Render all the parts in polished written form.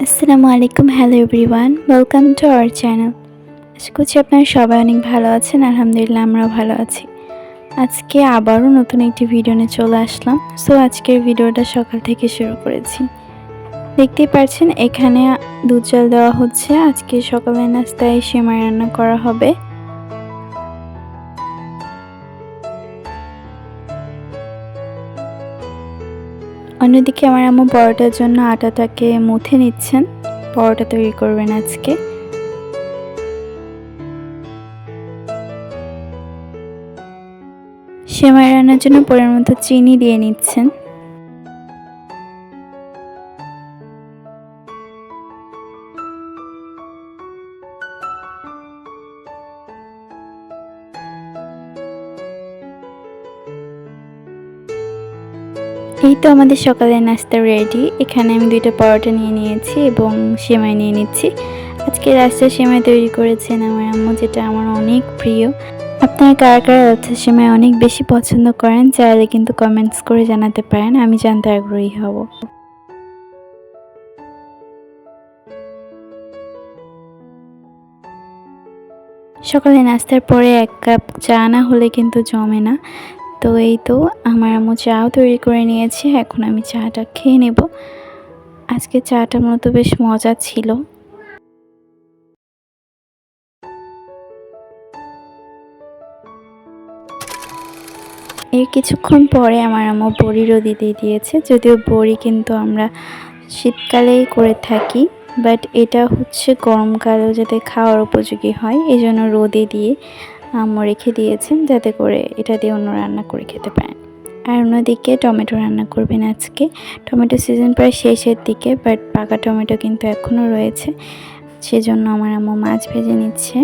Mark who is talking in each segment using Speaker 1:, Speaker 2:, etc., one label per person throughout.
Speaker 1: আসসালামু আলাইকুম, hello everyone, welcome to our channel. আশা করছি আপনারা সবাই অনেক ভালো আছেন। আলহামদুলিল্লাহ আমরাও ভালো আছি। আজকে আবারও নতুন একটি ভিডিও নিয়ে চলে আসলাম। সো আজকের ভিডিওটা সকাল থেকে শুরু করেছি। দেখতেই পাচ্ছেন এখানে দুধ জাল দেওয়া হচ্ছে। আজকে সকালের নাস্তায় সেমাই রান্না করা হবে। অন্যদিকে আমার আম্মু পরোটার জন্য আটাটাকে মুথে নিচ্ছেন। পরোটা তৈরি করবেন আজকে। সেমাই রান্নার জন্য পরিমাণ মতো চিনি দিয়ে নিচ্ছেন। এই তো আমাদের সকালের নাস্তা রেডি। এখানে আমি 2টা পরোটা নিয়ে নিয়েছি এবং সেমাই নিয়ে নিচ্ছি। আজকে রাস্তার সেমাই তৈরি করেছেন আমার আম্মু, যেটা আমার অনেক প্রিয়। আপনারা কারা কারা রাস্তার সেমাই অনেক বেশি পছন্দ করেন চাইলে কিন্তু কমেন্টস করে জানাতে পারেন, আমি জানতে আগ্রহী হব। সকালে নাস্তার পরে 1 কাপ চা না হলে কিন্তু জমে না। তো এই তো আমার আম্মু চাও তৈরি করে নিয়েছে। এখন আমি চাটা খেয়ে নেব। আজকে চাটা মূলত বেশ মজা ছিল। এর কিছুক্ষণ পরে আমার আম্মু বড়ি রোদে দিয়ে দিয়েছে। যদিও বড়ি কিন্তু আমরা শীতকালেই করে থাকি, বাট এটা হচ্ছে গরমকালেও যাতে খাওয়ার উপযোগী হয় এজন্য রোদে দিয়ে আম্মু রেখে দিয়েছেন, যাতে করে এটা দিয়ে অন্য রান্না করে খেতে পারেন। আর অন্যদিকে টমেটো রান্না করবেন আজকে। টমেটো সিজন প্রায় শেষের দিকে, বাট পাকা টমেটো কিন্তু এখনও রয়েছে, সেজন্য আমার আম্মু মাছ ভেজে নিচ্ছে।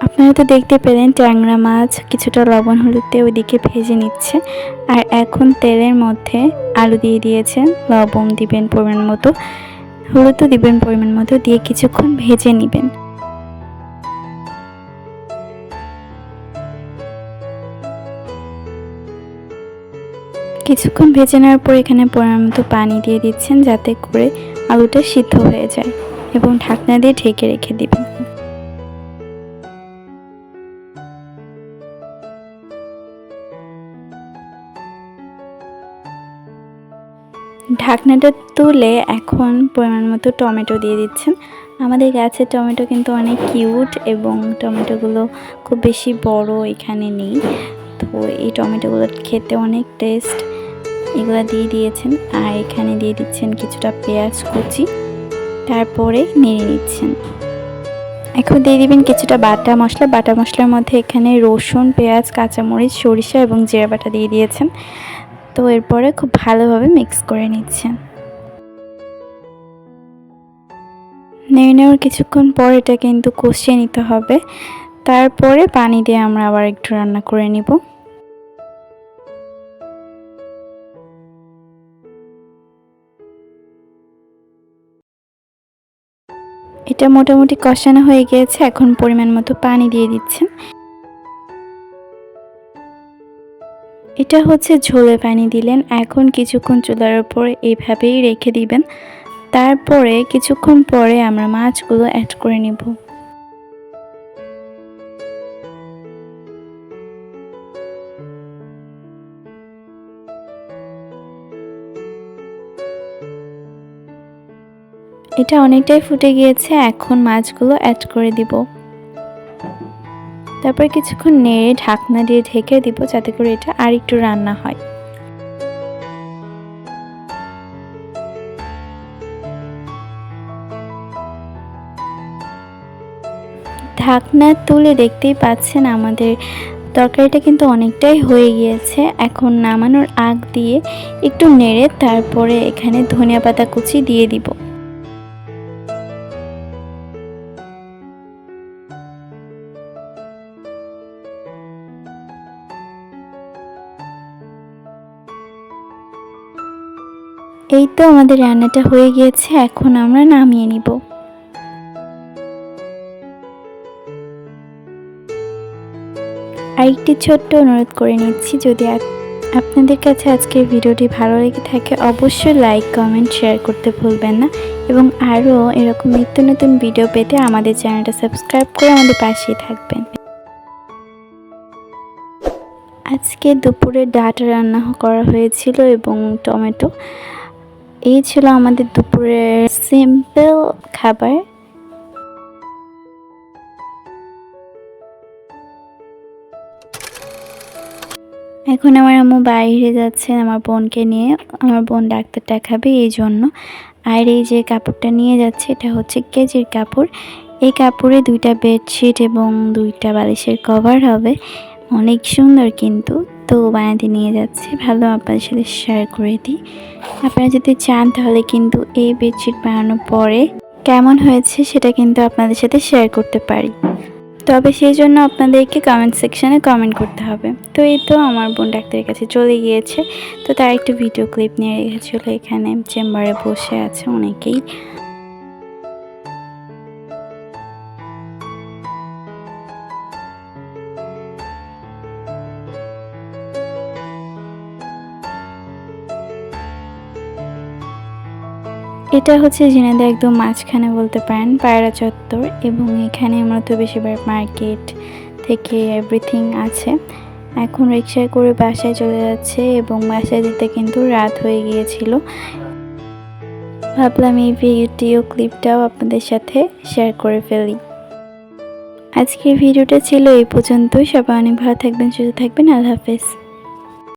Speaker 1: আপনারা তো দেখতে পেলেন ট্যাংরা মাছ কিছুটা লবণ হলুদে ওইদিকে ভেজে নিচ্ছে। আর এখন তেলের মধ্যে আলু দিয়ে দিয়েছেন, লবণ দিবেন পরিমাণ মতো, হলুদও দিবেন পরিমাণ মতো, দিয়ে কিছুক্ষণ ভেজে নেবেন। কিছুক্ষণ ভেজে নেওয়ার পর এখানে পরিমাণ মতো পানি দিয়ে দিচ্ছেন, যাতে করে আলুটা সিদ্ধ হয়ে যায়, এবং ঢাকনা দিয়ে ঢেকে রেখে দিবেন। ঢাকনাটা তুলে এখন পরিমাণ মতো টমেটো দিয়ে দিচ্ছেন। আমাদের গাছের টমেটো কিন্তু অনেক কিউট এবং টমেটোগুলো খুব বেশি বড় এখানে নেই। তো এই টমেটোগুলো খেতে অনেক টেস্ট। এগুলো দিয়ে দিয়েছেন। আর এখানে দিয়ে দিচ্ছেন কিছুটা পেঁয়াজ কুচি, তারপরে নেড়ে নিচ্ছেন। এখন দিয়ে দিবেন কিছুটা বাটা মশলা। বাটা মশলার মধ্যে এখানে রসুন, পেঁয়াজ, কাঁচামরিচ, সরিষা এবং জিরা বাটা দিয়ে দিয়েছেন। তো এরপরে খুব ভালোভাবে মিক্স করে নিচ্ছেন। নেড়ে নেওয়ার কিছুক্ষণ পর এটা কিন্তু কষিয়ে নিতে হবে। তারপরে পানি দিয়ে আমরা আবার একটু রান্না করে নিব। এটা মোটামুটি কষানো হয়ে গিয়েছে। এখন পরিমাণ মতো পানি দিয়ে দিচ্ছেন। এটা হচ্ছে ঝোলে পানি দিলেন। এখন কিছুক্ষণ চুলার উপর এইভাবেই রেখে দিবেন। তারপরে কিছুক্ষণ পরে আমরা মাছগুলো অ্যাড করে নিব। এটা অনেকটাই ফুটে গিয়েছে। এখন মাছগুলো অ্যাড করে দিব। তারপর কিছুক্ষণ নেড়ে ঢাকনা দিয়ে ঢেকে দিব, যাতে করে এটা আর একটু রান্না হয়। ঢাকনা তুলে দেখতেই পাচ্ছেন আমাদের তরকারিটা কিন্তু অনেকটাই হয়ে গিয়েছে। এখন নামানোর আগ দিয়ে একটু নেড়ে তারপরে এখানে ধনিয়া পাতা কুচি দিয়ে দিব। এই তো আমাদের রান্নাটা হয়ে গিয়েছে। এখন আমরা নামিয়ে নিব। আরেকটি ছোট্ট অনুরোধ করে নিচ্ছি, যদি আপনাদের কাছে আজকের ভিডিওটি ভালো লেগে থাকে অবশ্যই লাইক কমেন্ট শেয়ার করতে ভুলবেন না এবং আরও এরকম নিত্য নতুন ভিডিও পেতে আমাদের চ্যানেলটা সাবস্ক্রাইব করে আমাদের পাশেই থাকবেন। আজকে দুপুরে ডাটা রান্না করা হয়েছিল এবং টমেটো। এই ছিল আমাদের দুপুরের সিম্পল খাবার। এখন আমার আম্মু বাইরে যাচ্ছে আমার বোনকে নিয়ে। আমার বোন ডাক্তার দেখাবে এই জন্য। আর এই যে কাপড়টা নিয়ে যাচ্ছে এটা হচ্ছে কেজির কাপড়। এই কাপড়ে 2টা বেডশিট এবং 2টা বালিশের কভার হবে। অনেক সুন্দর কিন্তু, তো বানাতে নিয়ে যাচ্ছে। ভালো আপনাদের সাথে শেয়ার করে দিই। আপনারা যদি চান তাহলে কিন্তু এই বেডশিট বানানোর পরে কেমন হয়েছে সেটা কিন্তু আপনাদের সাথে শেয়ার করতে পারি, তবে সেই জন্য আপনাদেরকে কমেন্ট সেকশানে কমেন্ট করতে হবে। তো এই তো আমার বোন ডাক্তারের কাছে চলে গিয়েছে, তো তার একটু ভিডিও ক্লিপ নিয়ে রেখেছিল। এখানে চেম্বারে বসে আছে অনেকেই। এটা হচ্ছে ঝিনাইদহ একদম মাঝখানে বলতে পারেন, পায়রা চত্বর, এবং এখানে মূলত বেশিরভাগ মার্কেট থেকে এভরিথিং আছে। এখন রিক্সায় করে বাসায় চলে যাচ্ছে এবং বাসায় যেতে কিন্তু রাত হয়ে গিয়েছিল। ভাবলাম এই ভিডিও ক্লিপটাও আপনাদের সাথে শেয়ার করে ফেলি। আজকের ভিডিওটা ছিল এই পর্যন্তই। সবাই অনেক ভালো থাকবেন, সুস্থ থাকবেন। আল্লাহ হাফেজ।